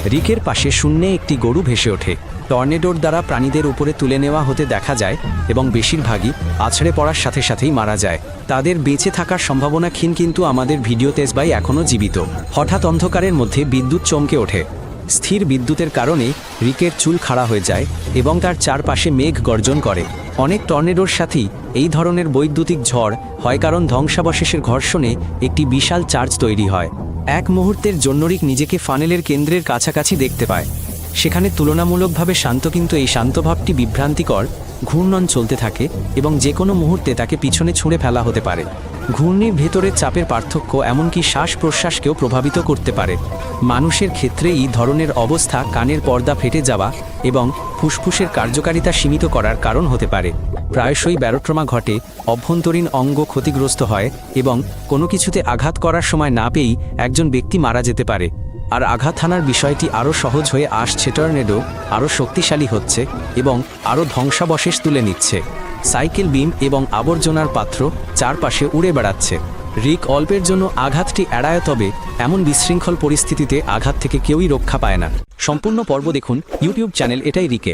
রিকের পাশে শূন্যে একটি গরু ভেসে ওঠে। টর্নেডোর দ্বারা প্রাণীদের উপরে তুলে নেওয়া হতে দেখা যায় এবং বেশিরভাগই আছড়ে পড়ার সাথে সাথেই মারা যায়। তাদের বেঁচে থাকার সম্ভাবনা ক্ষীণ, কিন্তু আমাদের ভিডিও তেজবাই এখনও জীবিত। হঠাৎ অন্ধকারের মধ্যে বিদ্যুৎ চমকে ওঠে। স্থির বিদ্যুতের কারণে রিকের চুল খাড়া হয়ে যায় এবং তার চারপাশে মেঘ গর্জন করে। অনেক টর্নেডোর সাথেই এই ধরনের বৈদ্যুতিক ঝড় হয়, কারণ ধ্বংসাবশেষের ঘর্ষণে একটি বিশাল চার্জ তৈরি হয়। এক মুহূর্তের জন্য রিক নিজেকে ফানেলের কেন্দ্রের কাছাকাছি দেখতে পায়। সেখানে তুলনামূলকভাবে শান্ত, কিন্তু এই শান্তভাবটি বিভ্রান্তিকর। ঘূর্ণন চলতে থাকে এবং যে কোনো মুহূর্তে তাকে পিছনে ছুঁড়ে ফেলা হতে পারে। ঘূর্ণির ভেতরের চাপের পার্থক্য এমনকি শ্বাস প্রশ্বাসকেও প্রভাবিত করতে পারে। মানুষের ক্ষেত্রে এই ধরনের অবস্থা কানের পর্দা ফেটে যাওয়া এবং ফুসফুসের কার্যকারিতা সীমিত করার কারণ হতে পারে। প্রায়শই ব্যারোট্রমা ঘটে, অভ্যন্তরীণ অঙ্গ ক্ষতিগ্রস্ত হয় এবং কোনো কিছুতে আঘাত করার সময় না পেয়েই একজন ব্যক্তি মারা যেতে পারে। আর আঘাত হানার বিষয়টি আরও সহজ হয়ে আসছে। টর্নেডো আরও শক্তিশালী হচ্ছে এবং আরও ধ্বংসাবশেষ তুলে নিচ্ছে। সাইকেল বিম এবং আবর্জনার পাত্র চারপাশে উড়ে বেড়াচ্ছে। রিক অল্পের জন্য আঘাতটি এড়ায়, তবে এমন বিশৃঙ্খল পরিস্থিতিতে আঘাত থেকে কেউই রক্ষা পায় না। সম্পূর্ণ পর্ব দেখুন ইউটিউব চ্যানেল এটাই রিকে।